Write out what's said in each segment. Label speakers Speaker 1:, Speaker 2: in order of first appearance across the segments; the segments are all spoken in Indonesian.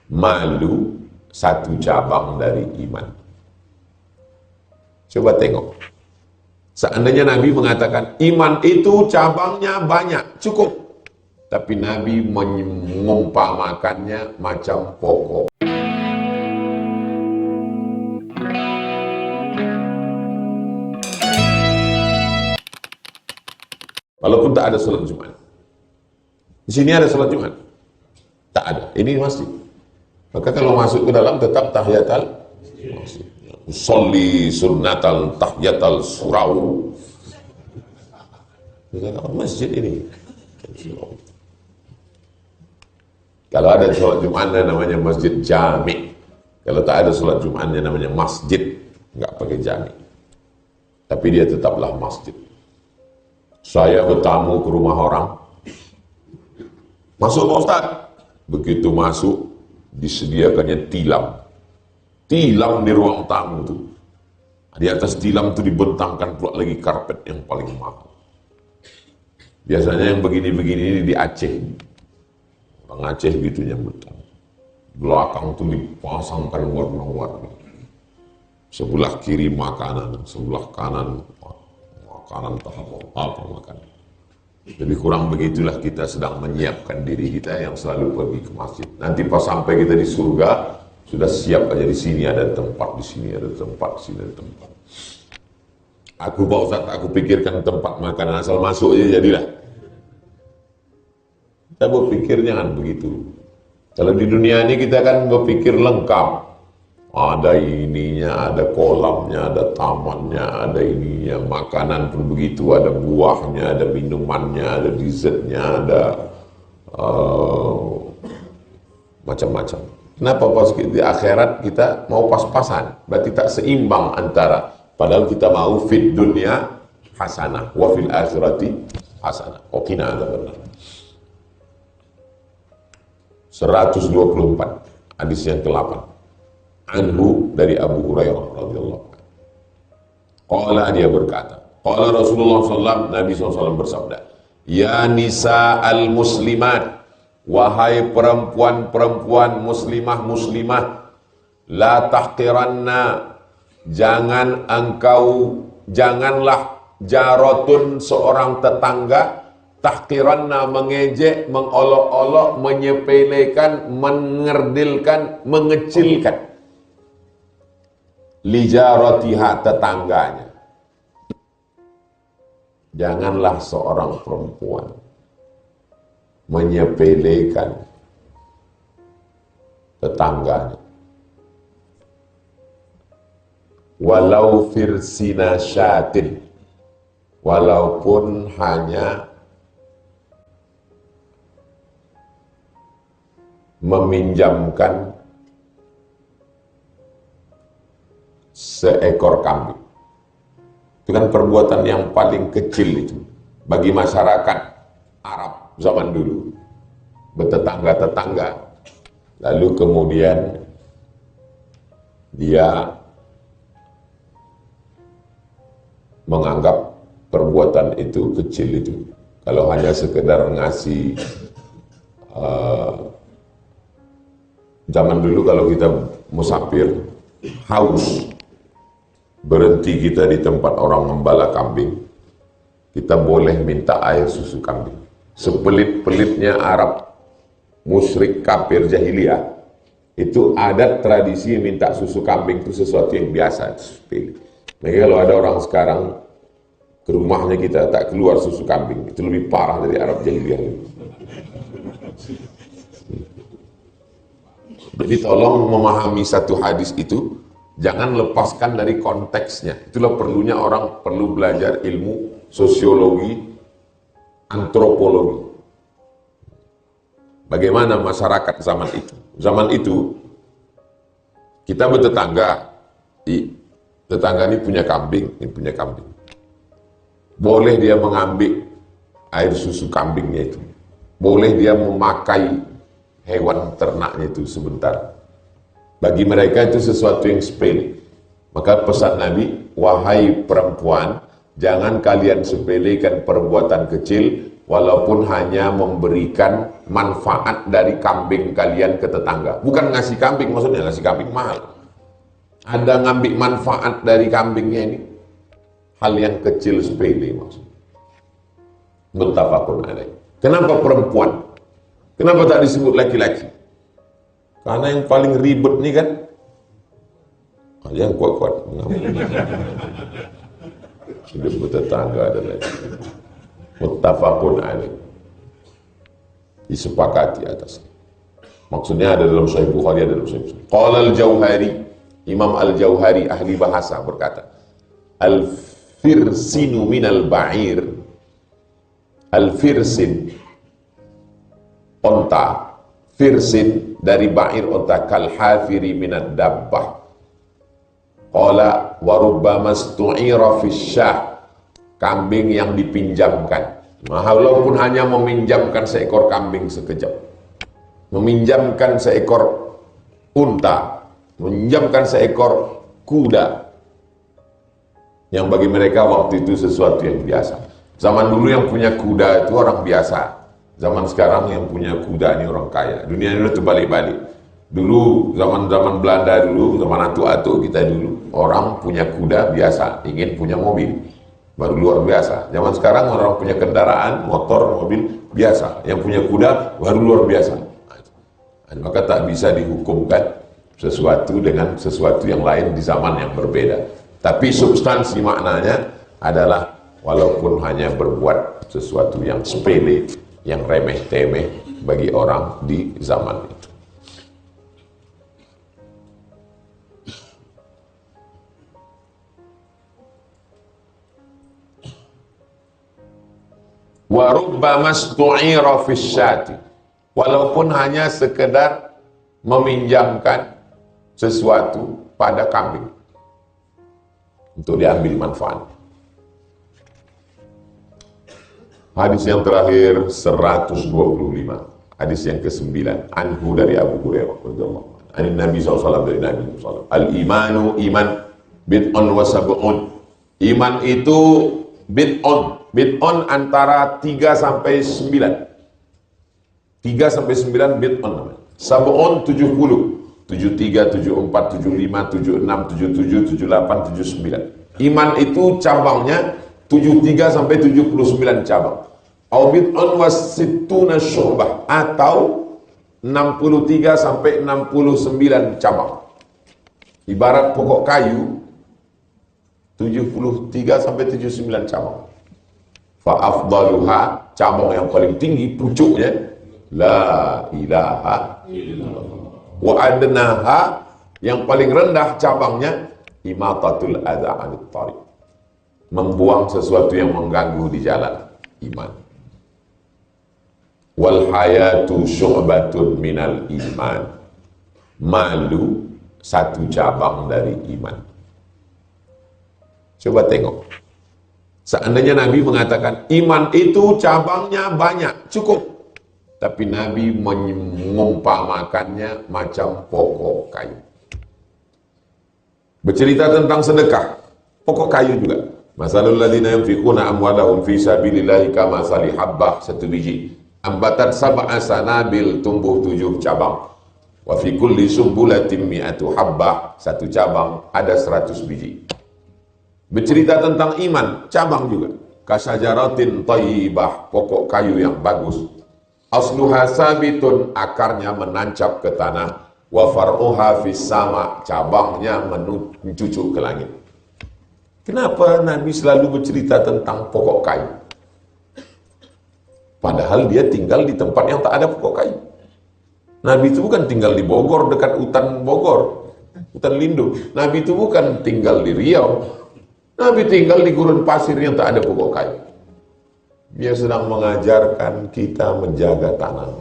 Speaker 1: Malu satu cabang dari iman. Coba tengok. Seandainya Nabi mengatakan iman itu cabangnya banyak, cukup. Tapi Nabi mengumpamakannya macam pokok. Walaupun tak ada salat Jumat. Di sini ada salat Jumat? Tak ada. Ini masjid. Maka kalau masuk ke dalam tetap tahiyatul masjid. Usolli sunnatal tahiyatul surau. Masjid ini. Kalau ada salat Jumatnya namanya masjid jami. Kalau tak ada salat Jumatnya namanya masjid. Enggak pakai jami. Tapi dia tetaplah masjid. Saya bertamu ke rumah orang. Masuk Pak Ustaz. Begitu masuk, disediakannya tilam. Tilam di ruang tamu itu. Di atas tilam itu dibentangkan pula lagi karpet yang paling mahal. Biasanya yang begini-begini ini di Aceh. Orang Aceh gitu yang betang. Belakang itu dipasangkan warna-warni. Sebelah kiri makanan, sebelah kanan makanan tahap apa makanan. Lebih kurang begitulah kita sedang menyiapkan diri kita yang selalu pergi ke masjid. Nanti pas sampai kita di surga, sudah siap aja di sini ada tempat, di sini ada tempat, di sini ada tempat. Aku Pak Ustaz, aku pikirkan tempat makanan asal masuk aja jadilah. Kita berpikir jangan begitu. Kalau di dunia ini kita kan berpikir lengkap. Ada ininya, ada kolamnya, ada tamannya, ada ininya, makanan pun begitu, ada buahnya, ada minumannya, ada dessertnya, ada macam-macam. Kenapa pas di akhirat kita mau pas-pasan? Berarti tak seimbang antara, padahal kita mau fit dunia hasanah, wa fil akhirati hasanah. Qina adzabannar. 124, hadis yang ke-8. Anhu dari Abu Hurairah radhiyallahu anhu. Qala dia berkata, qala Rasulullah sallallahu Nabi SAW bersabda, ya nisa al muslimat, wahai perempuan-perempuan muslimah, la tahqiranna, janganlah jaratun seorang tetangga, tahqiranna mengejek, mengolok-olok, menyepelekan, mengerdilkan, mengecilkan lijaratiha tetangganya. Janganlah seorang perempuan menyepelekan tetangganya. Walau firsina syatin, walaupun hanya meminjamkan seekor kambing. Itu kan perbuatan yang paling kecil itu bagi masyarakat Arab zaman dulu, bertetangga-tetangga. Lalu kemudian dia menganggap perbuatan itu kecil itu. Kalau hanya sekedar ngasih zaman dulu kalau kita musafir haus, berhenti kita di tempat orang membala kambing, kita boleh minta air susu kambing. Sepelit-pelitnya Arab musyrik kafir jahiliyah, itu adat tradisi minta susu kambing itu sesuatu yang biasa. Maka kalau ada orang sekarang ke rumahnya kita tak keluar susu kambing, itu lebih parah dari Arab jahiliyah. Jadi tolong memahami satu hadis itu, jangan lepaskan dari konteksnya. Itulah perlunya orang perlu belajar ilmu sosiologi, antropologi. Bagaimana masyarakat zaman itu? Zaman itu kita bertetangga, tetangga ini punya kambing, ini punya kambing. Boleh dia mengambil air susu kambingnya itu. Boleh dia memakai hewan ternaknya itu sebentar. Bagi mereka itu sesuatu yang sepele. Maka pesan Nabi, wahai perempuan, jangan kalian sepelekan perbuatan kecil, walaupun hanya memberikan manfaat dari kambing kalian ke tetangga. Bukan ngasih kambing, maksudnya ngasih kambing mahal. Ada ngambil manfaat dari kambingnya ini, hal yang kecil sepele maksudnya. Muttafaqun alaih. Kenapa perempuan? Kenapa tak disebut laki-laki? Karena yang paling ribet nih kan, yang kuat-kuat. Hidup bertetangga dan lain. Muttafaqun alaih. Disepakati atasnya. Maksudnya ada dalam Sahih Bukhari, ada dalam Sahih Muslim. Qala al-Jauhari, Imam al-Jauhari ahli bahasa berkata, al-firsinu minal ba'ir. Al-firsin onta, firsin dari ba'ir onta, kal-hafiri minad dabbah. Qala wa rubbama stu'ira fisyah, kambing yang dipinjamkan. Walaupun hanya meminjamkan seekor kambing sekejap, meminjamkan seekor unta, meminjamkan seekor kuda, yang bagi mereka waktu itu sesuatu yang biasa. Zaman dulu yang punya kuda itu orang biasa. Zaman sekarang yang punya kuda ini orang kaya. Dunia ini udah terbalik-balik. Dulu zaman Belanda dulu, zaman atu-atu kita dulu, orang punya kuda biasa, ingin punya mobil, baru luar biasa. Zaman sekarang orang punya kendaraan, motor, mobil biasa. Yang punya kuda baru luar biasa. Maka tak bisa dihukumkan sesuatu dengan sesuatu yang lain di zaman yang berbeda. Tapi substansi maknanya adalah walaupun hanya berbuat sesuatu yang sepele, yang remeh-temeh bagi orang di zaman itu. Wa rubbama stu'ira fisyati, walaupun hanya sekedar meminjamkan sesuatu pada kambing untuk diambil manfaat. Hadis yang terakhir 125, hadis yang ke-9, anhu dari Abu Hurairah radhiyallahu anhu, Nabi SAW, dari Nabi SAW, al-imanu iman bid'un wa sab'un, iman itu bid'un, bid'un antara 3 sampai 9, 3 sampai 9 bid'un namanya, sab'un 70, 73, 74, 75, 76, 77, 78, 79. Iman itu cabangnya 73 sampai 79 cabang. Au bid'un wasittuna syu'bah, atau 63 sampai 69 cabang. Ibarat pokok kayu 73 sampai 79 cabang. Fa afdaluha, cabang yang paling tinggi pucuknya la ilaha illallah. Wa adnaha, yang paling rendah cabangnya imatatul adza 'anit thariq, membuang sesuatu yang mengganggu di jalan, iman. Wal hayatu syu'batun minal iman, malu satu cabang dari iman. Coba tengok, seandainya Nabi mengatakan iman itu cabangnya banyak, cukup, tapi Nabi mengumpamakannya macam pokok kayu. Bercerita tentang sedekah, pokok kayu juga. Masalul ladzina yunfiquna amwalahum fi sabilillahi kamathali habbah, satu biji, ambatat sab'a sanabil, tumbuh 7 cabang. Wa fi kulli sumbulatin mi'atu habbah, satu cabang ada 100 biji. Bercerita tentang iman, cabang juga. Kasajaratin thayyibah, pokok kayu yang bagus. Asluha sabitun, akarnya menancap ke tanah. Wa far'uha fis sama, cabangnya mencucuk ke langit. Kenapa Nabi selalu bercerita tentang pokok kayu? Padahal dia tinggal di tempat yang tak ada pokok kayu. Nabi itu bukan tinggal di Bogor, dekat hutan Bogor, hutan lindung. Nabi itu bukan tinggal di Riau. Nabi tinggal di gurun pasir yang tak ada pokok kayu. Dia sedang mengajarkan kita menjaga tanah.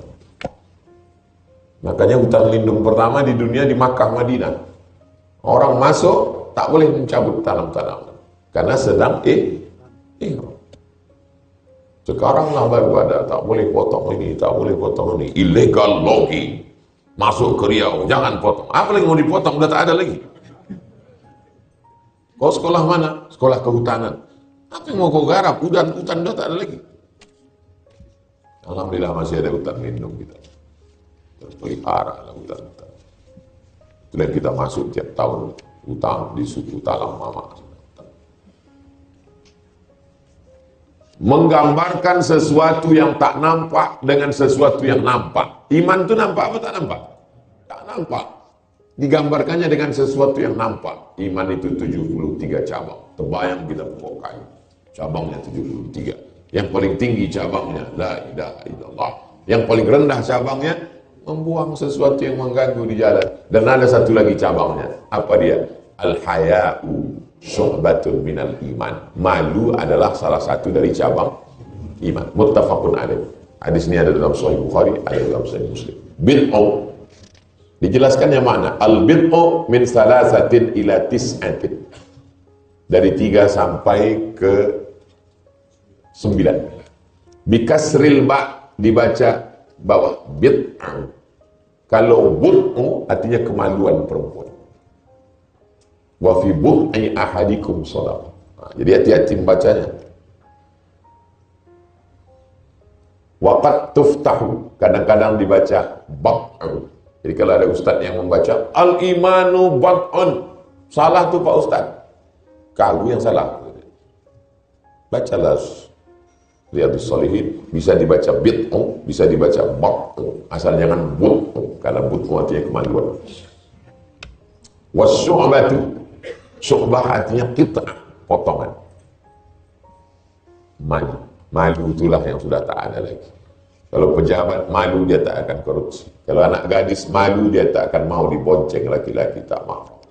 Speaker 1: Makanya hutan lindung pertama di dunia di Makkah, Madinah. Orang masuk tak boleh mencabut tanam-tanaman karena sedang ihram. Sekarang lah baru ada, tak boleh potong ini, tak boleh potong ini. Illegal logging. Masuk ke Riau, jangan potong. Apa lagi mau dipotong, udah tak ada lagi. Kau sekolah mana? Sekolah kehutanan. Apa yang mau kau garap? Hutan udah tak ada lagi. Alhamdulillah masih ada hutan lindung kita. Terpelihara lah hutan-hutan. Itulah yang kita masuk tiap tahun, hutan di suku Talang Mama. Menggambarkan sesuatu yang tak nampak dengan sesuatu yang nampak. Iman itu nampak apa tak nampak? Tak nampak. Digambarkannya dengan sesuatu yang nampak. Iman itu 73 cabang. Terbayang kita pokok kayu. Cabangnya 73. Yang paling tinggi cabangnya la ilaha illallah. Yang paling rendah cabangnya membuang sesuatu yang mengganggu di jalan. Dan ada satu lagi cabangnya. Apa dia? Al-haya'u syu'batun minal iman. Malu adalah salah satu dari cabang iman. Muttafaqun alaih. Hadis ini ada dalam Sahih Bukhari, ada dalam Sahih Muslim. Bid'u dijelaskan yang mana? Al-bid'u min salasatin ila tis'atin. Dari 3 sampai ke 9. Bikasril ba dibaca bawah bid'u. Kalau bud'u artinya kemaluan perempuan. Wa fi bud'i ahadikum shadaqah. Jadi hati-hati membacanya. Waqad tuftahu, kadang-kadang dibaca bad'u. Jadi kalau ada ustaz yang membaca al-imanu bad'un, salah tuh Pak Ustaz. Kau yang salah. Bacalah Riyadhus Shalihin, bisa dibaca bid'u, bisa dibaca bad'u. Asal jangan bud'u, karena bud'u artinya kemaluan. Wasyu'batu, syu'bah artinya qit'ah, potongan. Malu itulah yang sudah tak ada lagi. Kalau pejabat malu, dia tak akan korupsi. Kalau anak gadis malu, dia tak akan mau dibonceng laki-laki, tak mau.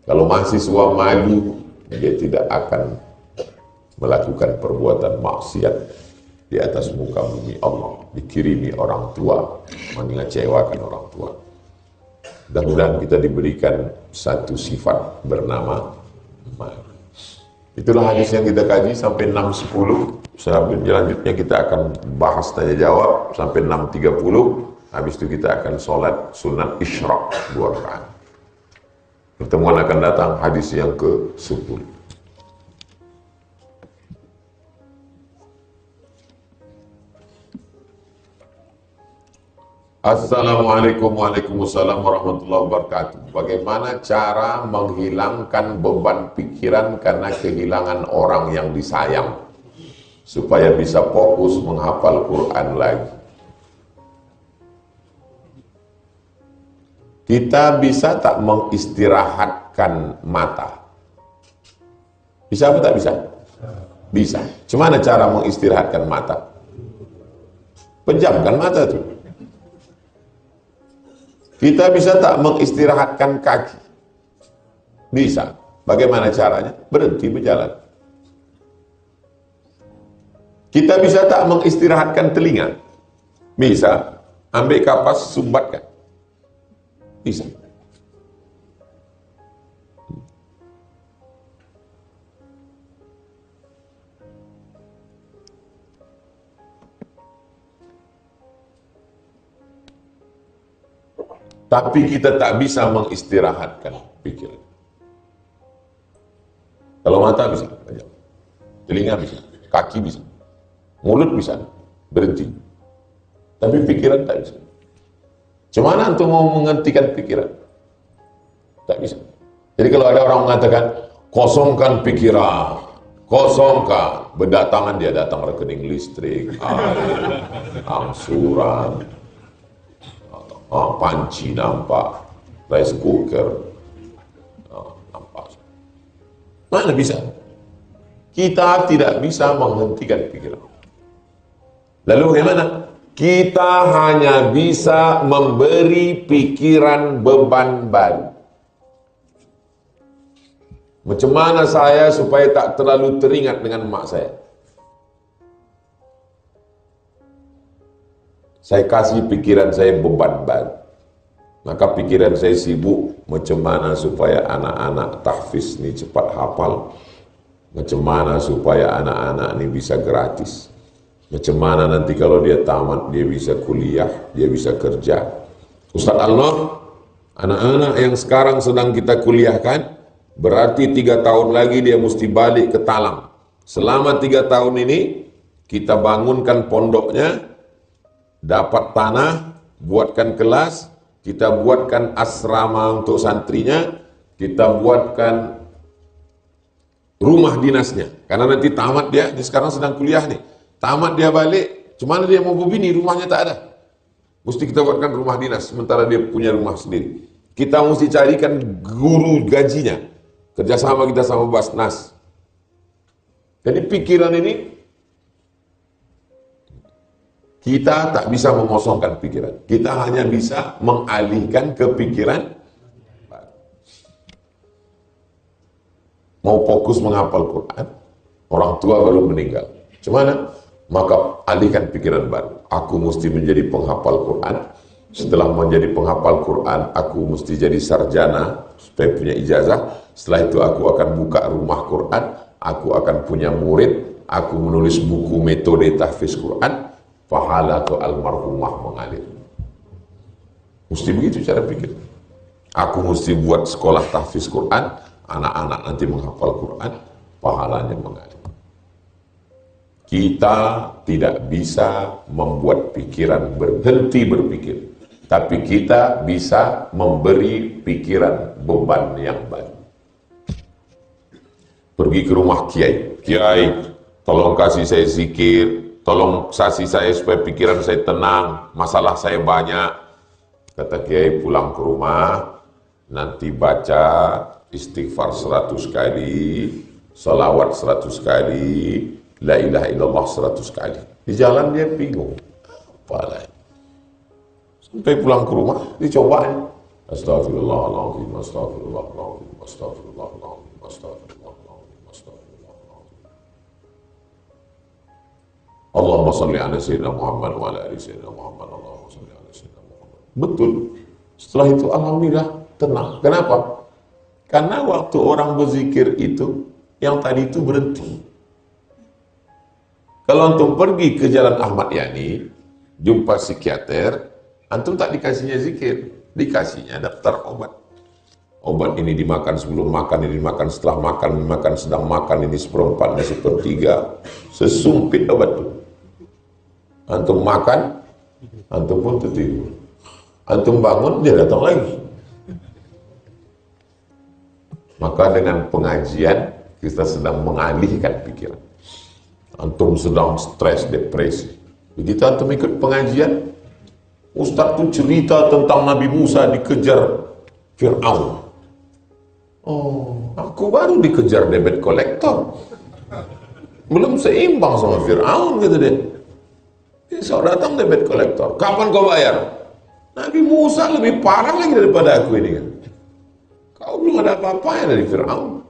Speaker 1: Kalau mahasiswa malu, dia tidak akan melakukan perbuatan maksiat di atas muka bumi Allah, dikirimi orang tua, mengecewakan orang tua. Mudah-mudahan kita diberikan satu sifat bernama malu. Itulah hadis yang kita kaji sampai 6.10. Selanjutnya kita akan bahas tanya jawab sampai 6.30. Habis itu kita akan sholat sunat isyraq 2 rakaat. Pertemuan akan datang hadis yang ke-10. Assalamualaikum Waalaikumsalam warahmatullahi wabarakatuh. Bagaimana cara menghilangkan beban pikiran karena kehilangan orang yang disayang supaya bisa fokus menghafal Quran lagi? Kita bisa tak mengistirahatkan mata? Bisa apa tak bisa? Bisa. Cuma cara mengistirahatkan mata? Pejamkan mata tuh. Kita bisa tak mengistirahatkan kaki? Bisa. Bagaimana caranya? Berhenti berjalan. Kita bisa tak mengistirahatkan telinga? Bisa. Ambil kapas, sumbatkan. Bisa. Tapi kita tak bisa mengistirahatkan pikiran. Kalau mata bisa, telinga bisa, kaki bisa, mulut bisa, berhenti. Tapi pikiran tak bisa. Cuma untuk mau menghentikan pikiran? Tak bisa. Jadi kalau ada orang mengatakan, kosongkan pikiran, kosongkan. Berdatangan dia datang rekening listrik, air, angsuran, panci nampak, rice cooker, nampak. Mana bisa? Kita tidak bisa menghentikan pikiran. Lalu bagaimana? Kita hanya bisa memberi pikiran beban baru. Macam mana saya supaya tak terlalu teringat dengan mak saya? Saya kasih pikiran saya beban baru. Maka pikiran saya sibuk macam mana supaya anak-anak tahfiz ni cepat hafal. Macam mana supaya anak-anak ni bisa gratis. Macam mana nanti kalau dia tamat, dia bisa kuliah, dia bisa kerja. Ustaz Allah, anak-anak yang sekarang sedang kita kuliahkan, berarti 3 tahun lagi dia mesti balik ke Talang. Selama 3 tahun ini, kita bangunkan pondoknya, dapat tanah, buatkan kelas, kita buatkan asrama untuk santrinya, kita buatkan rumah dinasnya. Karena nanti tamat dia sekarang sedang kuliah nih, tamat dia balik, cuman dia mau berbini, rumahnya tak ada. Mesti kita buatkan rumah dinas, sementara dia punya rumah sendiri. Kita mesti carikan guru gajinya, kerjasama kita sama Basnas. Jadi pikiran ini, kita tak bisa mengosongkan pikiran. Kita hanya bisa mengalihkan ke pikiran. Mau fokus menghafal Quran, orang tua baru meninggal. Cuma maka alihkan pikiran baru. Aku mesti menjadi penghafal Quran. Setelah menjadi penghafal Quran, aku mesti jadi sarjana supaya punya ijazah. Setelah itu aku akan buka rumah Quran, aku akan punya murid, aku menulis buku metode tahfiz Quran, pahala atau almarhumah mengalir. Mesti begitu cara pikir. Aku mesti buat sekolah tahfiz Quran, anak-anak nanti menghafal Quran, pahalanya mengalir. Kita tidak bisa membuat pikiran berhenti berpikir, tapi kita bisa memberi pikiran beban yang baru. Pergi ke rumah kiai, kiai, tolong kasih saya zikir, tolong kasih saya supaya pikiran saya tenang, masalah saya banyak. Kata kiai, pulang ke rumah, nanti baca istighfar 100 kali, salawat 100 kali, la ilaha illallah 100 kali. Di jalan dia bingung. Apalah. Sampai pulang ke rumah, dicobain. Astagfirullahaladzim, astagfirullahaladzim, astagfirullahaladzim, astagfirullahaladzim, astagfirullahaladzim. Allahumma salli ala Sayyidina Muhammad wa ala ali Sayyidina Muhammad. Allahumma salli ala Sayyidina Muhammad. Betul. Setelah itu alhamdulillah tenang. Kenapa? Karena waktu orang berzikir itu, yang tadi itu berhenti. Kalau antum pergi ke Jalan Ahmad Yani, jumpa psikiater, antum tak dikasihnya zikir, dikasihnya daftar obat. Obat ini dimakan sebelum makan, ini dimakan setelah makan, ini makan sedang makan, ini seperempat, ini sepertiga. Sesumpit obat itu. Antum makan, antum pun tertidur. Antum bangun, dia datang lagi. Maka dengan pengajian, kita sedang mengalihkan pikiran. Antum sedang stres, depresi. Begitu antum ikut pengajian, Ustaz tuh cerita tentang Nabi Musa dikejar Fir'aun. Oh, aku baru dikejar debit kolektor. Belum seimbang sama Fir'aun, gitu deh. Besok datang debit kolektor. Kapan kau bayar? Nabi Musa lebih parah lagi daripada aku ini kan. Kau belum ada apa-apanya dari Fir'aun.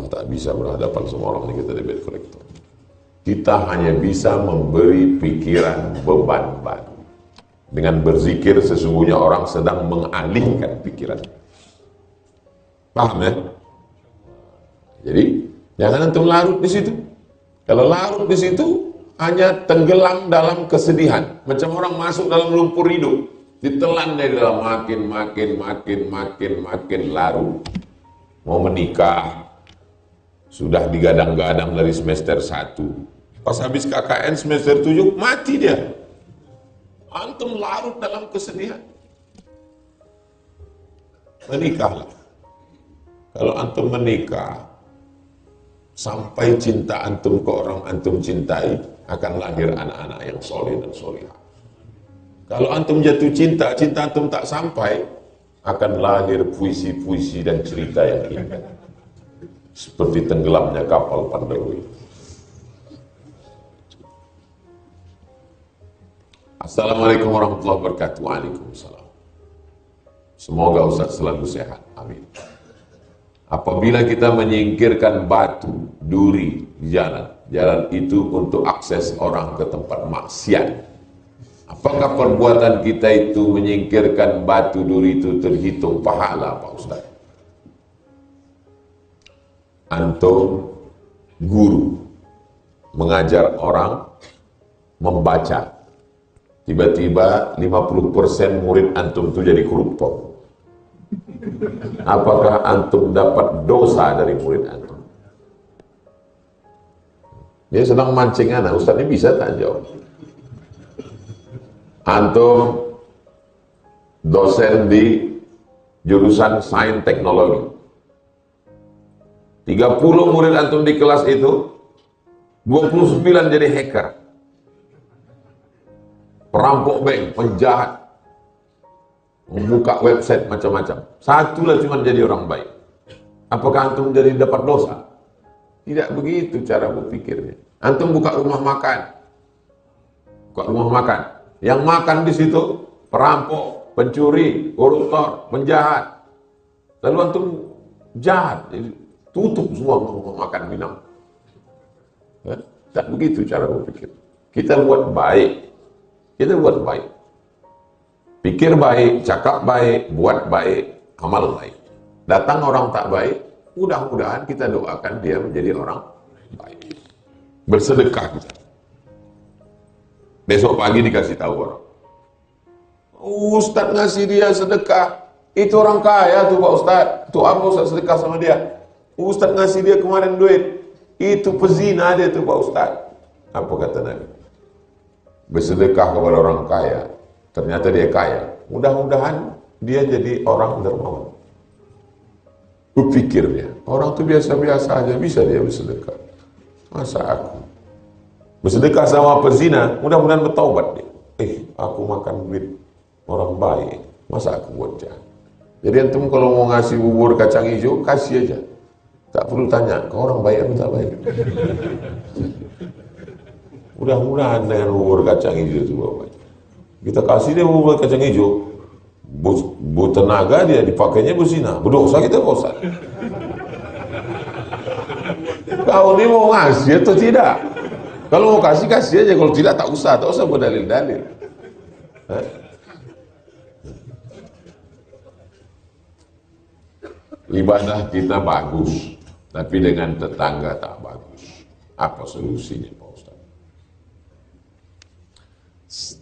Speaker 1: Tak bisa berhadapan sama orang ini, kita debit kolektor. Kita hanya bisa memberi pikiran beban baru. Dengan berzikir sesungguhnya orang sedang mengalihkan pikiran. Paham ya? Jadi jangan antum larut di situ. Kalau larut di situ hanya tenggelam dalam kesedihan. Macam orang masuk dalam lumpur hidup, ditelan dari dalam makin larut. Mau menikah, sudah digadang-gadang dari semester 1. Pas habis KKN semester 7, mati dia. Antum larut dalam kesedihan. Menikahlah. Kalau antum menikah, sampai cinta antum ke orang antum cintai, akan lahir anak-anak yang soleh dan solehah. Kalau antum jatuh cinta, cinta antum tak sampai, akan lahir puisi-puisi dan cerita yang indah. Seperti tenggelamnya kapal Pandawi. Assalamualaikum warahmatullahi wabarakatuh. Waalaikumsalam. Semoga Ustaz selalu sehat. Amin. Apabila kita menyingkirkan batu, duri di jalan itu untuk akses orang ke tempat maksiat. Apakah perbuatan kita itu menyingkirkan batu, duri itu terhitung pahala, Pak Ustaz? Antum guru mengajar orang membaca, tiba-tiba 50% murid antum itu jadi koruptor. Apakah antum dapat dosa dari murid antum? Dia sedang mancing anak, Ustaz ini bisa tak jawab? Antum dosen di jurusan sains teknologi. 30 murid antum di kelas itu, 29 jadi hacker. Perampok bank, penjahat. Membuka website macam-macam. Satulah cuma jadi orang baik. Apakah antum jadi dapat dosa? Tidak begitu cara berpikirnya. Antum buka rumah makan. Buka rumah makan. Yang makan di situ perampok, pencuri, koruptor, penjahat. Lalu antum jahat. Tutup semua rumah makan minum. Ya? Tak begitu cara berpikir. Kita buat baik. Kita buat baik. Pikir baik, cakap baik, buat baik, amal baik. Datang orang tak baik, mudah-mudahan kita doakan dia menjadi orang baik. Bersedekah kita. Besok pagi dikasih tahu orang. Ustaz ngasih dia sedekah. Itu orang kaya tuh Pak Ustaz. Tuh apa Ustaz sedekah sama dia? Ustaz ngasih dia kemarin duit. Itu pezina dia tuh Pak Ustaz. Apa kata Nabi? Bersedekah kepada orang kaya. Ternyata dia kaya. Mudah-mudahan dia jadi orang dermawan. Berpikir dia. Orang tuh biasa-biasa aja bisa dia bersedekah. Masa aku? Bersedekah sama pezina, mudah-mudahan bertaubat dia. Aku makan duit orang baik. Masa aku buat jahat? Jadi antum kalau mau ngasih bubur kacang hijau, kasih aja. Tak perlu tanya, kau orang baik atau tak baik? Mudah-mudahan dengan bubur kacang hijau itu baik. Kita kasih dia bubur kacang hijau, tenaga dia dipakainya berzina, berdosa kita bosan. Kau ini mau ngasih atau tidak? Kalau mau kasih, kasih aja. Kalau tidak, tak usah berdalil-dalil. Ibadah kita bagus, tapi dengan tetangga tak bagus. Apa solusinya Pak Ustaz?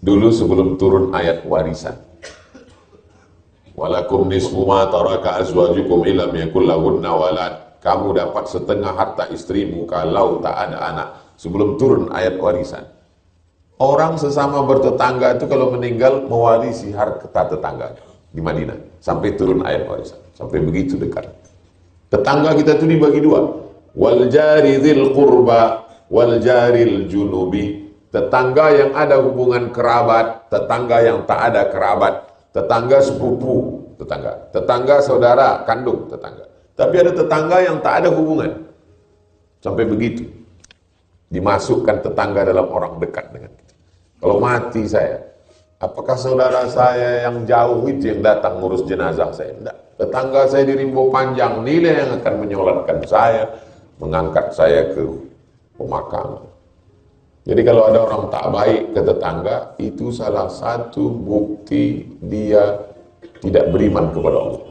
Speaker 1: Dulu sebelum turun ayat warisan, walakum nisfu ma taraka azwajukum illam yakul lahunna walad. Kamu dapat setengah harta istrimu kalau tak ada anak. Sebelum turun ayat warisan, orang sesama bertetangga itu kalau meninggal mewarisi harta tetangga di Madinah sampai turun ayat warisan. Sampai begitu dekat. Tetangga kita itu dibagi dua. Wal jari dzil qurba wal jaril junubi. Tetangga yang ada hubungan kerabat, tetangga yang tak ada kerabat, tetangga sepupu, tetangga saudara kandung, tetangga. Tapi ada tetangga yang tak ada hubungan. Sampai begitu. Dimasukkan tetangga dalam orang dekat dengan kita. Kalau mati saya, apakah saudara saya yang jauh itu yang datang ngurus jenazah saya? Tidak. Tetangga saya di Rimbo Panjang, nilai yang akan menyolatkan saya, mengangkat saya ke pemakaman. Jadi kalau ada orang tak baik ke tetangga, itu salah satu bukti dia tidak beriman kepada Allah.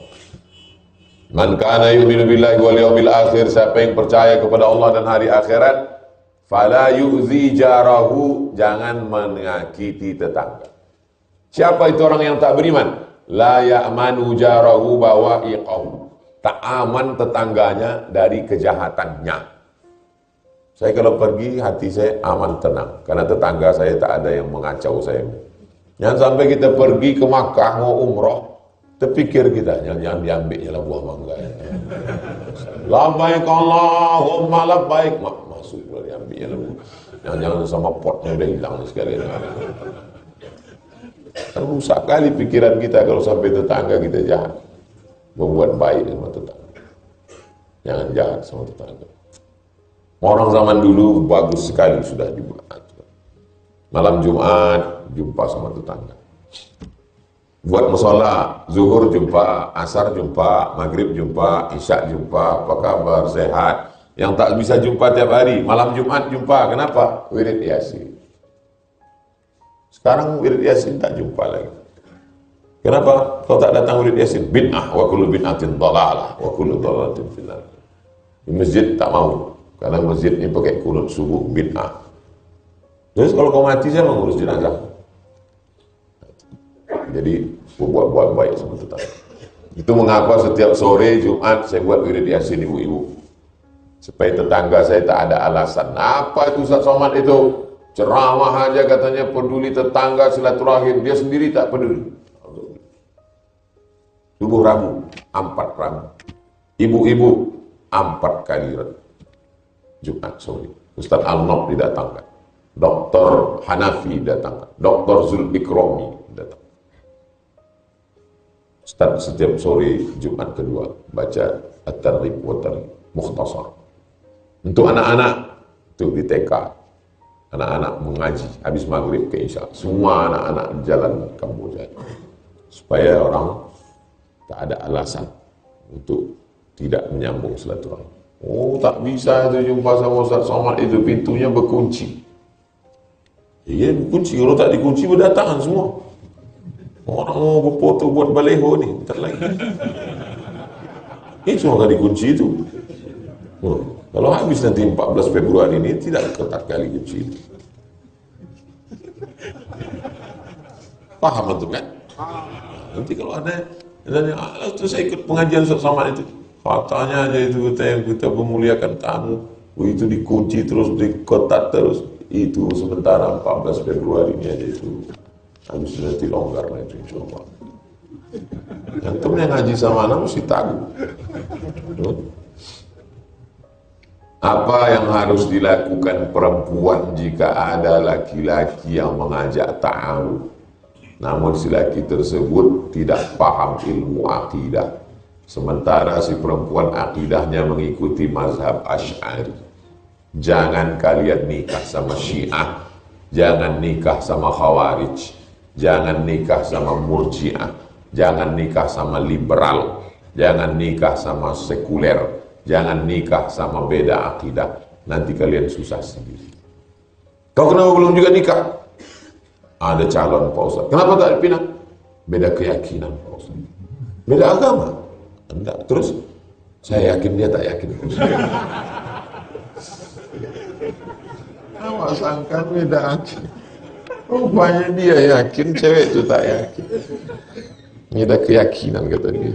Speaker 1: Man kana yu'minu billahi wal yawmil akhir, siapa yang percaya kepada Allah dan hari akhirat, fala yu'zi jarahu, jangan menyakiti tetangga. Siapa itu orang yang tak beriman? La ya'manu jarahu bawa'iqahu, tak aman tetangganya dari kejahatannya. Saya kalau pergi, hati saya aman tenang, karena tetangga saya tak ada yang mengacau saya. Jangan sampai kita pergi ke Makkah mau umroh, terpikir kita, jangan diambilnya lah buah mangga. Labbaik Allahumma labbaik, masuk kalau diambilnya lah buah. Jangan sama potnya udah hilang sekali. Rusak kali pikiran kita kalau sampai tetangga kita jahat. Membuat baik sama tetangga. Jangan jahat sama tetangga. Orang zaman dulu bagus sekali sudah dibuat. Malam Jumat jumpa sama tetangga. Buat musola, zuhur jumpa, asar jumpa, maghrib jumpa, isya jumpa, apa kabar, sehat. Yang tak bisa jumpa tiap hari, malam Jumat jumpa. Kenapa? Wirid Yasin. Sekarang wirid Yasin tak jumpa lagi. Kenapa? Kalau tak datang wirid Yasin, bid'ah, wa kullu bid'atin dhalalah, wa kullu dhalalatin finnar. Di masjid tak mau. Karena masjid ini pakai kunut subuh, bid'ah. Terus kalau kau mati saya mengurus jenazah. Jadi buat baik sama tetangga. Itu mengapa setiap sore Jumat saya buat wirid Yasin ibu-ibu. Supaya tetangga saya tak ada alasan. Apa itu Ustaz Somad itu? Ceramah aja katanya peduli tetangga, silaturahim. Dia sendiri tak peduli. Subuh Rabu, 4 Rabu. Ibu-ibu, 4 kali Jumat sore. Ustaz Al-Nob didatangkan. Dr. Hanafi datangkan. Dr. Zulfikromi datang. Ustaz setiap sore Jumat kedua baca At-Targhib wa Tarhib Mukhtasar. Untuk anak-anak itu di TK, anak-anak mengaji habis maghrib ke Isya, semua anak-anak jalan Kamboja supaya orang tak ada alasan untuk tidak menyambung silaturahmi. Oh, tak bisa itu jumpa sama Ustaz Somad itu, pintunya berkunci. Iya, kunci. Kalau tak dikunci berdatangan semua. Orang mau berfoto buat baleho ni, bentar lagi. Ini semua tak dikunci itu. Oh, kalau habis nanti 14 Februari ini tidak ketat kali kunci itu. Paham antum kan? Nanti kalau ada terus saya ikut pengajian Ustaz Somad itu, katanya aja itu kita memuliakan tamu, itu dikunci terus, diketat terus. Itu sementara 14 Februari ini aja itu. Habis nanti longgar lah itu insyaAllah. Antum yang ngaji sama anak mesti tahu. Apa yang harus dilakukan perempuan jika ada laki-laki yang mengajak ta'awud, namun si laki tersebut tidak paham ilmu akidah, sementara si perempuan akidahnya mengikuti mazhab Asy'ari? Jangan kalian nikah sama Syiah, jangan nikah sama Khawarij, jangan nikah sama Murji'ah, jangan nikah sama liberal, jangan nikah sama sekuler, jangan nikah sama beda akidah, nanti kalian susah sendiri. Kau kenapa belum juga nikah? Ada calon Pak Ustaz. Kenapa tak dipindah? Beda keyakinan Pak Ustaz. Beda agama? Enggak. Terus saya yakin dia tak yakin. Awak sangka beda aja. Rupanya dia yakin, cewek itu tak yakin. Ini ada keyakinan kata dia.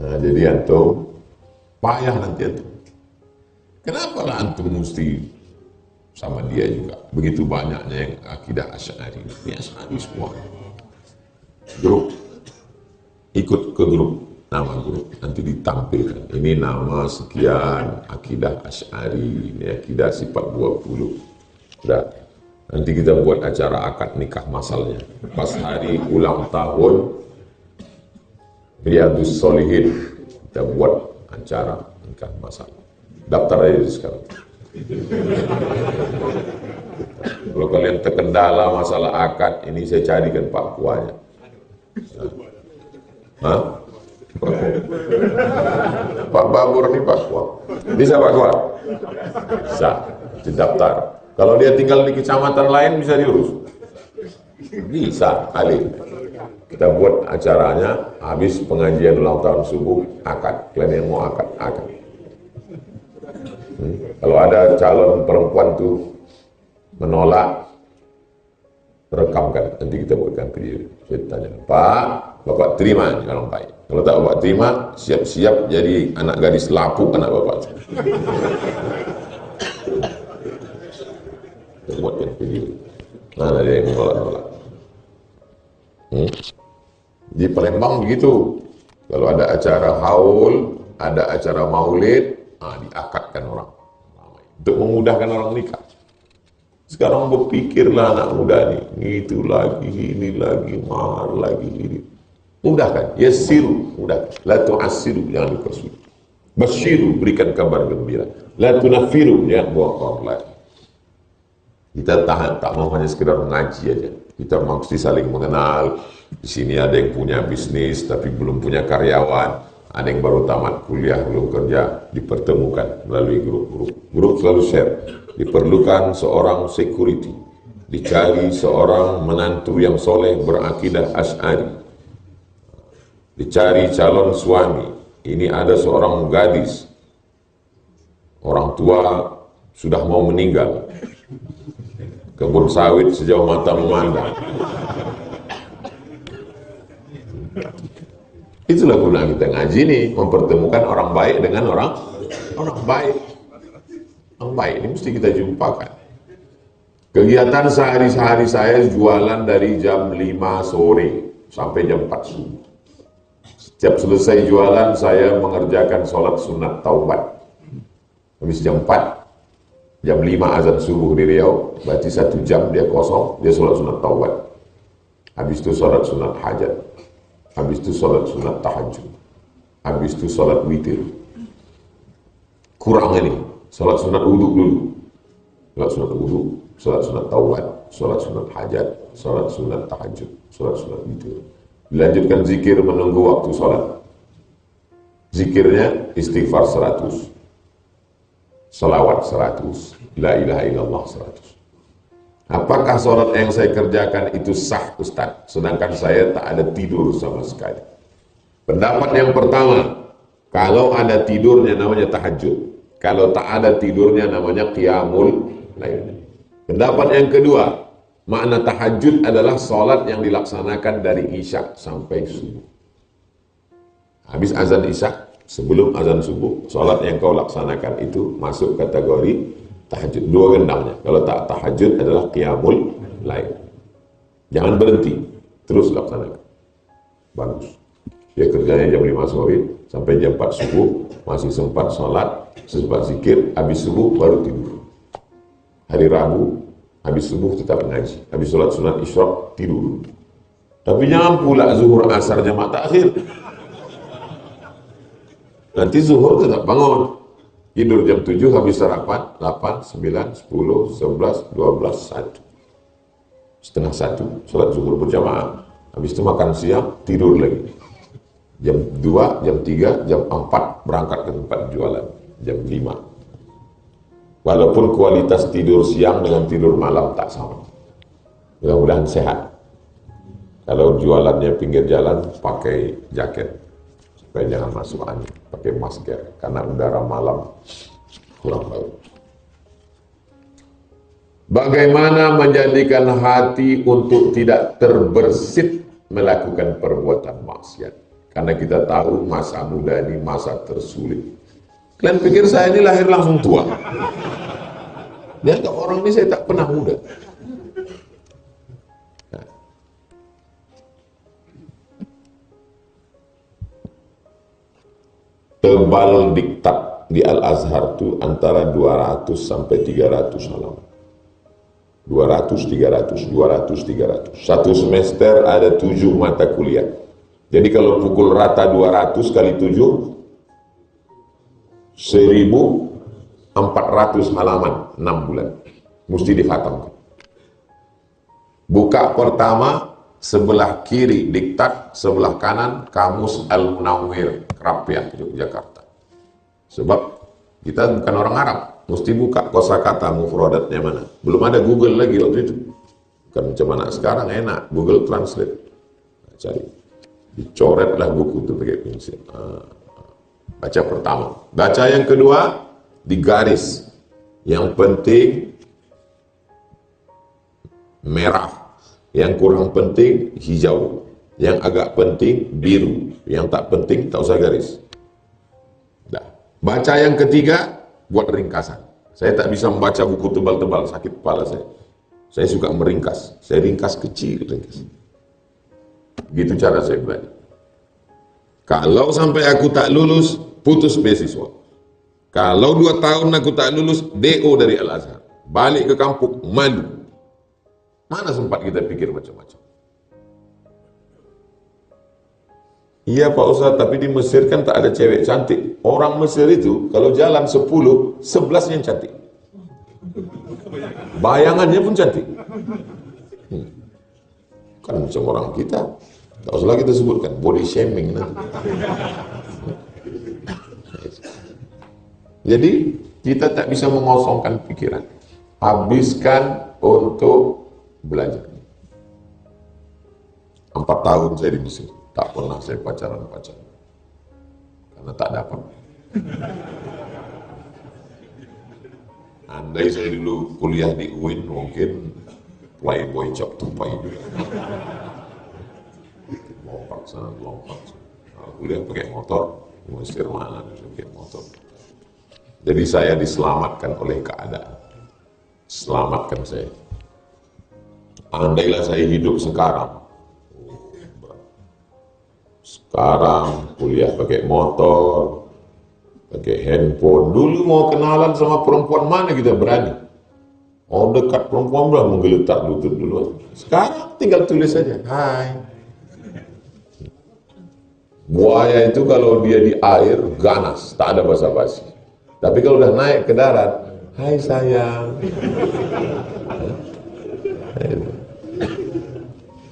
Speaker 1: Nah, jadi antum payah nanti antum. Kenapa lah antum mesti sama dia juga? Begitu banyaknya yang akidah Asy'ari. Ini Asy'ari semua. Grup, ikut ke grup. Nama grup nanti ditampilkan, ini nama sekian akidah Asy'ari, ini akidah sifat 20. Udah, nanti kita buat acara akad nikah masalnya pas hari ulang tahun Riyadhus Shalihin, kita buat acara nikah masal. Daftar aja sekarang. Kalau kalian terkendala masalah akad, ini saya carikan Pak Kuanya. Hah? Pak Babur nih Pak Kuat. Bisa Pak Kuat? Bisa, didaftar. Kalau dia tinggal di kecamatan lain bisa diurus? Bisa, Ali. Kita buat acaranya, habis pengajian ulang tahun subuh, akad. Kalian yang mau akad, akad. Kalau ada calon perempuan tuh menolak, rekamkan. Nanti kita buatkan video. Saya tanya, Pak, Bapak terima nih orang baik. Kalau tak Bapak terima, siap-siap jadi anak gadis lapuk anak Bapak. Kita buatkan video. Nah, ada yang menolak-nolak. Di Palembang begitu. Kalau ada acara haul, ada acara maulid, diakadkan orang. Untuk memudahkan orang nikah. Sekarang berpikirlah anak muda nih, itu lagi, ini lagi, mahal lagi, ini. Mudahkan, yassiru, mudah. La tu'assiru, jangan dipersulit. Basyiru, berikan kabar gembira. La tunafiru, jangan bawa orang lain. Kita tak mau hanya sekedar mengaji aja. Kita mesti saling mengenal. Di sini ada yang punya bisnis tapi belum punya karyawan. Ada yang baru tamat kuliah, belum kerja. Dipertemukan melalui grup-grup. Grup selalu share. Diperlukan seorang security. Dicari seorang menantu yang soleh berakidah Asy'ari. Dicari calon suami. Ini ada seorang gadis. Orang tua sudah mau meninggal. Kebun sawit sejauh mata memandang. Itu Itulah guna kita ngaji nih, mempertemukan orang baik dengan orang baik. Orang baik ini mesti kita jumpakan. Kegiatan sehari-hari saya jualan dari jam 5 sore sampai jam 4 subuh. Setiap selesai jualan saya mengerjakan sholat sunat taubat. Habis jam 4, jam 5 azan subuh di Riau, berarti 1 jam dia kosong, dia sholat sunat taubat. Habis itu sholat sunat hajat. Habis itu sholat sunat tahajud. Habis itu sholat witir. Kurang ini, sholat sunat wudhu dulu. Sholat sunat wudhu, sholat sunat taubat, sholat sunat hajat, sholat sunat tahajud, sholat sunat witir. Dilanjutkan zikir menunggu waktu sholat. Zikirnya istighfar 100, salawat 100, la ilaha illallah 100. Apakah sholat yang saya kerjakan itu sah, Ustaz? Sedangkan saya tak ada tidur sama sekali. Pendapat yang pertama, kalau ada tidurnya namanya tahajud. Kalau tak ada tidurnya namanya qiyamul lail. Pendapat yang kedua, makna tahajud adalah sholat yang dilaksanakan dari isya sampai subuh. Habis azan isya, sebelum azan subuh, sholat yang kau laksanakan itu masuk kategori tahajud. Dua gendangnya. Kalau tak tahajud adalah qiyamul lail. Jangan berhenti, terus laksanakan. Bagus. Dia kerjanya jam 5 sore sampai jam 4 subuh, masih sempat sholat, sempat zikir, habis subuh baru tidur. Hari Rabu, habis subuh tetap ngaji. Habis sholat sunat isyraq, tidur. Tapi jangan pula zuhur asar jamaah takhir. Nanti zuhur tetap bangun. Tidur jam 7, habis sarapan, 8, 9, 10, 11, 12, 1. Setengah 1, sholat zuhur berjamaah. Habis itu makan siang, tidur lagi. Jam 2, jam 3, jam 4, berangkat ke tempat jualan. Jam 5. Walaupun kualitas tidur siang dengan tidur malam tak sama. Mudah-mudahan sehat. Kalau jualannya pinggir jalan, pakai jaket. Supaya jangan masuk angin. Pakai masker. Karena udara malam kurang bagus. Bagaimana menjadikan hati untuk tidak terbersit melakukan perbuatan maksiat? Karena kita tahu masa muda ini masa tersulit. Kalian pikir saya ini lahir langsung tua? Dianggap orang ini saya tak pernah muda. Nah. Tebal diktat di Al-Azhar itu antara 200 sampai 300 halaman. 200, 300, 200, 300. Satu semester ada 7 mata kuliah. Jadi kalau pukul rata 200 kali 7, 1.400 halaman, 6 bulan. Mesti dikhatamkan. Buka pertama, sebelah kiri diktat, sebelah kanan Kamus Al-Munawwir, Krapyak, Yogyakarta. Sebab kita bukan orang Arab, mesti buka kosakata mufradatnya mana. Belum ada Google lagi waktu itu. Bukan macam anak sekarang, enak, Google Translate. Nah, cari. Dicoretlah buku itu pakai pensil. Baca pertama. Baca yang kedua, digaris. Yang penting merah. Yang kurang penting hijau. Yang agak penting biru. Yang tak penting tak usah garis. Nah, baca yang ketiga, buat ringkasan. Saya tak bisa membaca buku tebal-tebal, sakit kepala saya. Saya suka meringkas. Saya ringkas kecil. Gitu cara saya belajar. Kalau sampai aku tak lulus, putus beasiswa. Kalau 2 tahun aku tak lulus, DO dari Al-Azhar. Balik ke kampung, malu. Mana sempat kita pikir macam-macam. Iya Pak Ustaz, tapi di Mesir kan tak ada cewek cantik. Orang Mesir itu, kalau jalan 10, 11 yang cantik. Bayangannya pun cantik. Kan macam orang kita. Tak usah kita sebutkan, body shaming. Jadi, kita tak bisa mengosongkan pikiran. Habiskan untuk belajar. 4 tahun saya di Mesir. Tak pernah saya pacaran. Karena tak dapat. Andai saya dulu kuliah di UIN, mungkin playboy cap tupai juga. Lompat sana, lompat sana. kuliah pakai motor, Mesir mana pakai motor. Jadi saya diselamatkan oleh keadaan. Selamatkan saya. Andailah saya hidup sekarang kuliah pakai motor, pakai handphone. Dulu mau kenalan sama perempuan mana kita berani. Mau dekat perempuan udah menggeletak lutut dulu. Sekarang tinggal tulis saja, hai. Buaya itu kalau dia di air ganas, tak ada basa-basi. Tapi kalau udah naik ke darat, hai sayang.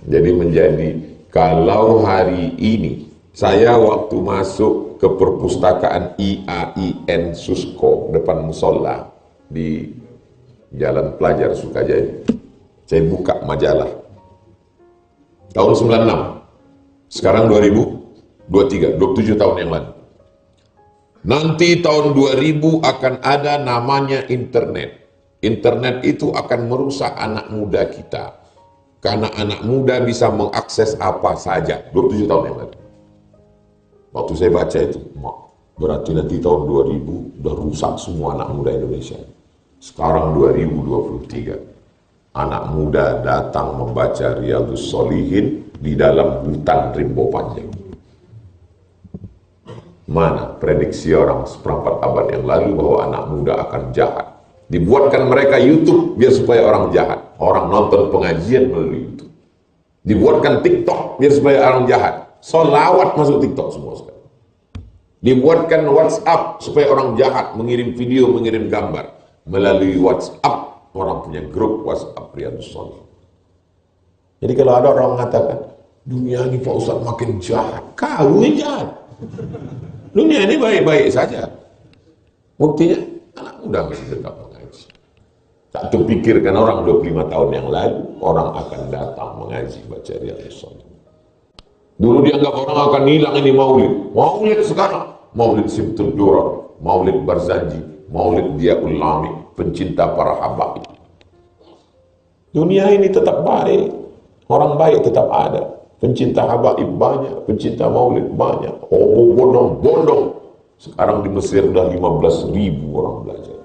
Speaker 1: Jadi kalau hari ini saya waktu masuk ke perpustakaan IAIN Susko depan musola di Jalan Pelajar Sukajaya, saya buka majalah tahun 96, sekarang 2023, 27 tahun yang lalu. Nanti tahun 2000 akan ada namanya internet. Internet itu akan merusak anak muda kita, karena anak muda bisa mengakses apa saja. 27 tahun yang lalu. Waktu saya baca itu, berarti nanti tahun 2000 udah rusak semua anak muda Indonesia. Sekarang 2023, anak muda datang membaca Riyadhus Shalihin di dalam hutan rimbo panjang. Mana prediksi orang seperempat abad yang lalu bahwa anak muda akan jahat? Dibuatkan mereka YouTube biar supaya orang jahat. Orang nonton pengajian melalui YouTube. Dibuatkan TikTok biar supaya orang jahat. Solawat masuk TikTok semua sekarang. Dibuatkan WhatsApp supaya orang jahat mengirim video, mengirim gambar. Melalui WhatsApp, orang punya grup WhatsApp Riyadhus Shalihin. Jadi kalau ada orang mengatakan, dunia ini Pak Ustadz makin jahat, kau yang jahat. Dunia ini baik-baik saja. Buktinya, anak muda masih tetap mengaji. Tak terpikirkan orang 25 tahun yang lalu, orang akan datang mengaji baca Riyadhus Shalihin. Dulu dianggap orang akan hilang ini maulid. Maulid sekarang, maulid Simtul Durar, maulid Barzanji, maulid Diaul Lami, pencinta para habaib. Dunia ini tetap baik, orang baik tetap ada, pencinta habaib banyak, pencinta maulid banyak. Oh, bondong-bondong. Sekarang di Mesir udah 15.000 orang belajar.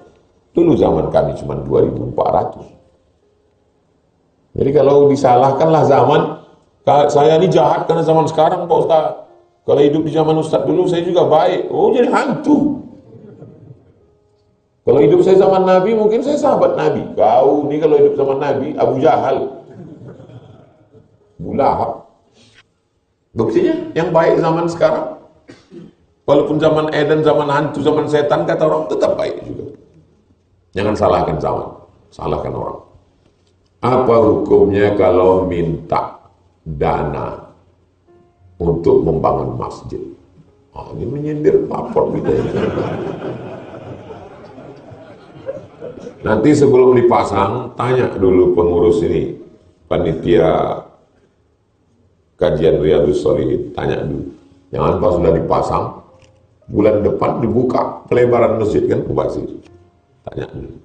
Speaker 1: Dulu zaman kami cuma 2.400. Jadi kalau disalahkanlah zaman, saya ini jahat karena zaman sekarang Pak Ustaz. Kalau hidup di zaman Ustaz dulu saya juga baik. Oh, jadi hantu. Kalau hidup saya zaman Nabi, mungkin saya sahabat Nabi. Kau ini kalau hidup zaman Nabi, Abu Jahal, Abu Lahab. Buktinya, yang baik zaman sekarang, walaupun zaman Eden, zaman hantu, zaman setan, kata orang, tetap baik juga. Jangan salahkan zaman, salahkan orang. Apa hukumnya kalau minta dana untuk membangun masjid? Ini menyindir papor gitu. Nanti sebelum dipasang, tanya dulu pengurus ini, panitia kajian Riyadhus Shalihin, tanya dulu. Jangan pas sudah dipasang, bulan depan dibuka pelebaran masjid kan Basir. Tanya dulu.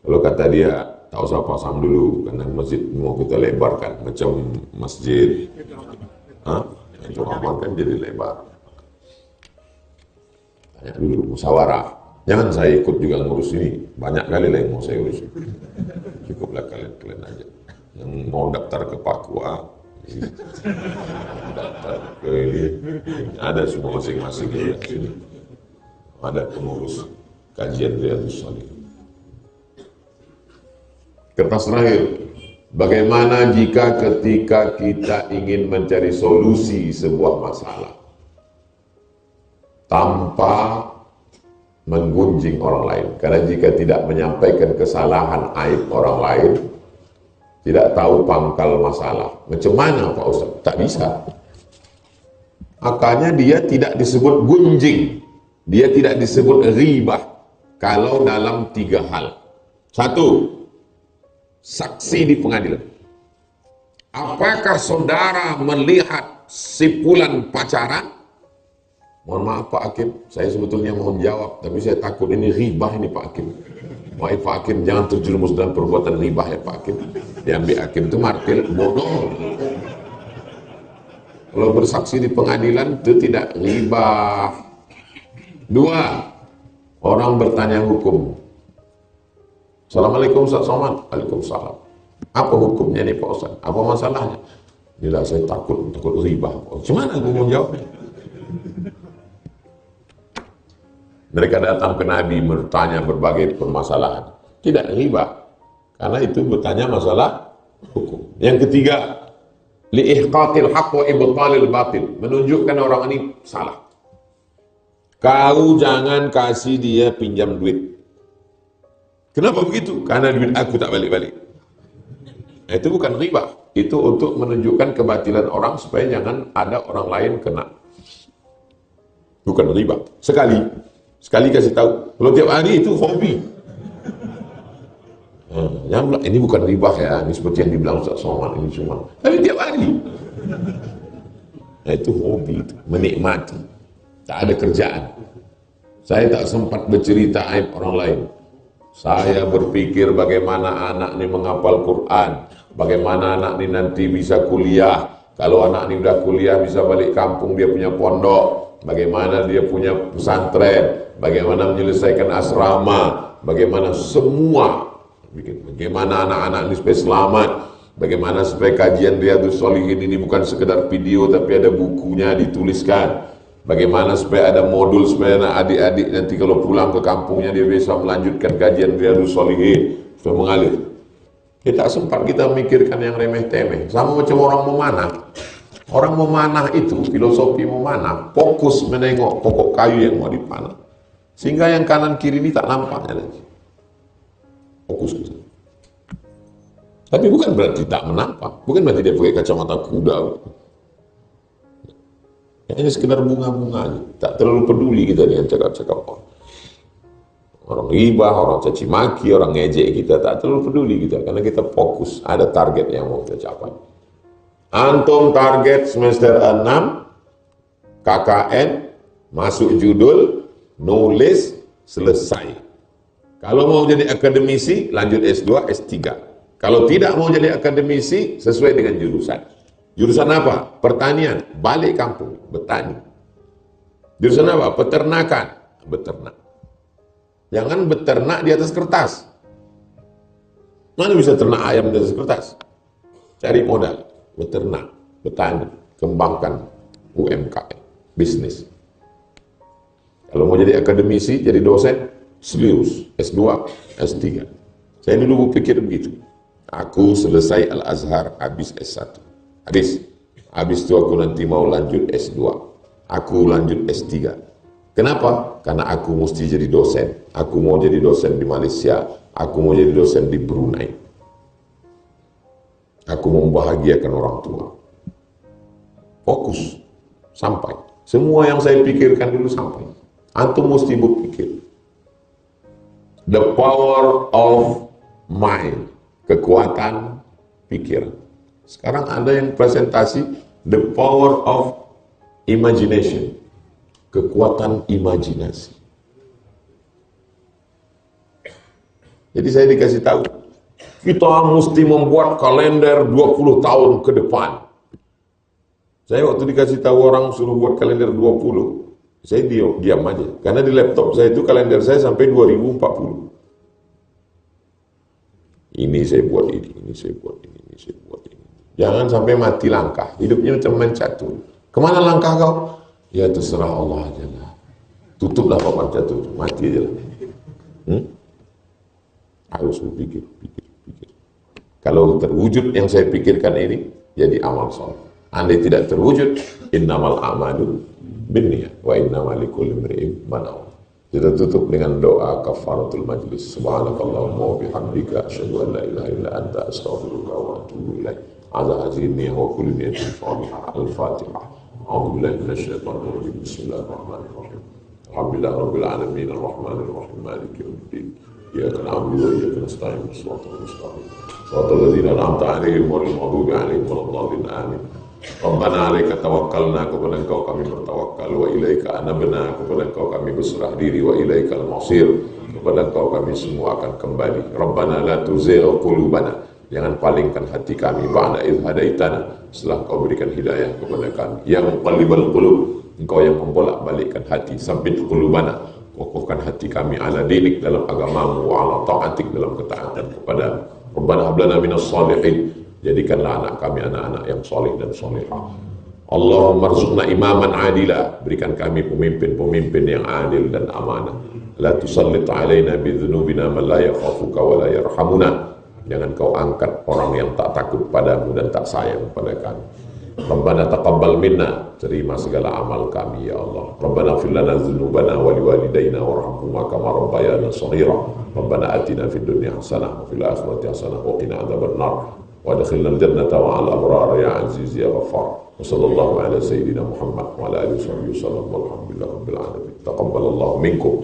Speaker 1: Kalau kata dia, tak usah pasang dulu, karena masjid mau kita lebarkan, macam masjid. Itu aman kan jadi lebar. Tanya dulu, musyawarah. Jangan saya ikut juga ngurus ini. Banyak kali lah yang mau saya urus. Cukuplah kalian aja. Yang mau daftar ke Papua, daftar ke ini. Ada semua masing-masing di sini. Ada pengurus kajian Riyadhus Shalihin. Kertas terakhir. Bagaimana jika ketika kita ingin mencari solusi sebuah masalah tanpa menggunjing orang lain? Karena jika tidak menyampaikan kesalahan aib orang lain, tidak tahu pangkal masalah. Macam mana Pak Ustaz? Tak bisa. Makanya dia tidak disebut gunjing, dia tidak disebut ribah kalau dalam 3 hal. 1, saksi di pengadilan. Apakah saudara melihat si Fulan pacaran? Mohon maaf Pak Hakim, saya sebetulnya mau menjawab, tapi saya takut ini ribah ini Pak Hakim. Wahai Pak Hakim, jangan terjerumus dalam perbuatan ribah ya Pak Hakim. Diambil Hakim itu martil, bodoh. Kalau bersaksi di pengadilan itu tidak ghibah. 2, orang bertanya hukum. Assalamualaikum Ustaz Somad. Waalaikumsalam. Apa hukumnya nih Pak Ustaz? Apa masalahnya? Bila saya takut ghibah. Gimana aku mau jawabnya? Mereka datang ke Nabi bertanya berbagai permasalahan. Tidak ghibah. Karena itu bertanya masalah hukum. Yang ketiga, liihqaqil haqq wa ibtalil batil, menunjukkan orang ini salah. Kau jangan kasih dia pinjam duit. Kenapa begitu? Karena duit aku tak balik-balik. Nah, itu bukan riba, itu untuk menunjukkan kebatilan orang supaya jangan ada orang lain kena. Bukan riba. Sekali kasih tahu. Kalau tiap hari itu hobi. Ini bukan riba ya, ini seperti yang dibilang Ustaz Somad ini cuma. Tapi tiap hari. Nah, itu hobi, itu. Menikmati. Tak ada kerjaan. Saya tak sempat bercerita aib orang lain. Saya berpikir bagaimana anak ini menghafal Quran, bagaimana anak ini nanti bisa kuliah. Kalau anak ini udah kuliah bisa balik kampung, dia punya pondok, bagaimana dia punya pesantren, bagaimana menyelesaikan asrama, bagaimana semua. Bagaimana anak-anak ini supaya selamat, bagaimana supaya kajian Riyadhus Shalihin ini bukan sekedar video tapi ada bukunya dituliskan, bagaimana supaya ada modul supaya adik-adik nanti kalau pulang ke kampungnya dia bisa melanjutkan kajian Riyadhus Shalihin supaya mengalir. Kita sempat kita mikirkan yang remeh-temeh, sama macam orang memanah. Orang memanah itu, filosofi memanah, fokus menengok pokok kayu yang mau dipanah, sehingga yang kanan kiri ini tak nampaknya lagi. Fokus kita. Tapi bukan berarti tak menampak, bukan berarti dia pakai kacamata kuda. Ini sekedar bunga-bunga aja. Tak terlalu peduli kita dengan cakap-cakap orang. Orang ghibah, orang caci maki, orang ngejek kita, tak terlalu peduli kita karena kita fokus, ada target yang mau kita capai. Antum target semester 6 KKN, masuk judul, nulis, selesai. Kalau mau jadi akademisi, lanjut S2, S3. Kalau tidak mau jadi akademisi, sesuai dengan jurusan. Jurusan apa? Pertanian, balik kampung, bertani. Jurusan apa? Peternakan, beternak. Jangan beternak di atas kertas. Mana bisa ternak ayam di atas kertas? Cari modal, beternak, bertani, kembangkan UMKM, bisnis. Kalau mau jadi akademisi, jadi dosen, serius, S2, S3. Saya dulu pikir begitu. Aku selesai Al-Azhar, habis S1. Habis itu aku nanti mau lanjut S2. Aku lanjut S3. Kenapa? Karena aku mesti jadi dosen. Aku mau jadi dosen di Malaysia. Aku mau jadi dosen di Brunei. Aku mau membahagiakan orang tua. Fokus. Sampai. Semua yang saya pikirkan dulu sampai. Antum mesti berpikir. The power of mind, kekuatan pikiran. Sekarang ada yang presentasi the power of imagination, kekuatan imajinasi. Jadi saya dikasih tahu, kita mesti membuat kalender 20 tahun ke depan. Saya waktu dikasih tahu orang suruh buat kalender 20, saya diam aja. Karena di laptop saya itu kalender saya sampai 2040. Ini saya buat ini saya buat ini saya buat ini. Jangan sampai mati langkah. Hidupnya macam main catur. Kemana langkah kau? Ya terserah Allah aja lah. Tutuplah papan catur, mati aja lah. Harus berpikir, pikir. Kalau terwujud yang saya pikirkan ini, jadi amal soleh. Andai tidak terwujud, innamal a'malu binniyat wa innamal likulli imri'in ma nawa. Kita tutup dengan doa kafaratul majlis. Subhanakallahumma wa bihamdika asyhadu an la ilaha illa anta astaghfiruka wa atubu ilaik. Ala hadhihi wa kulli niyatin salihah. Al-Fatihah. A'udzu billahi minasyaitonir rajim. Bismillahirrahmanirrahim. Alhamdulillahi rabbil alamin arrahmanir rahim maliki yaumiddin. Iyyaka na'budu wa iyyaka nasta'in. Shiratal mustaqim. Shiratal ladzina an'amta 'alaihim ghairil maghdubi 'alaihim waladdallin. Amin. Rabbana alaika tawakkalna, kepada Engkau kami bertawakal, wa ilaika anabna, kepada Engkau kami berserah diri, wa ilaikal masir, kepada Engkau kami semua akan kembali. Rabbana la tuzigh qulubana Jangan palingkan hati kami ba'da idh hadaitana, setelah Kau berikan hidayah kepada kami. Ya muqallibal qulub, Engkau yang membolak-balikkan hati. Sabbit qulubana, kokohkan hati kami ala dinik, dalam agamamu, wa ala ta'atik, dalam ketaatan kepada Rabbana hablana minas salihin, jadikanlah anak kami anak-anak yang soleh dan solehah. Allahumma rzuqna imaman adila, berikan kami pemimpin-pemimpin yang adil dan amanah. La tusallit alaina bidhunubina man la yakhafuka wa la yarhamuna, jangan Kau angkat orang yang tak takut padamu dan tak sayang pada kami. Rabbana taqabbal minna, terima segala amal kami ya Allah. Rabbana ighfir lana dzunubana wa liwalidayna warhamhuma kama rabbayana shaghira. Rabbana atina fid dunya hasanah wa fil akhirati hasanah wa qina adzabannar. Wa adkhilna al-jannata ma'al abrar ya aziz ya ghaffar. Wa sallallahu ala sayyidina Muhammad wa ala alihi wa sahbihi wasallam walhamdulillahi rabbil alamin. Taqabbalallahu minkum.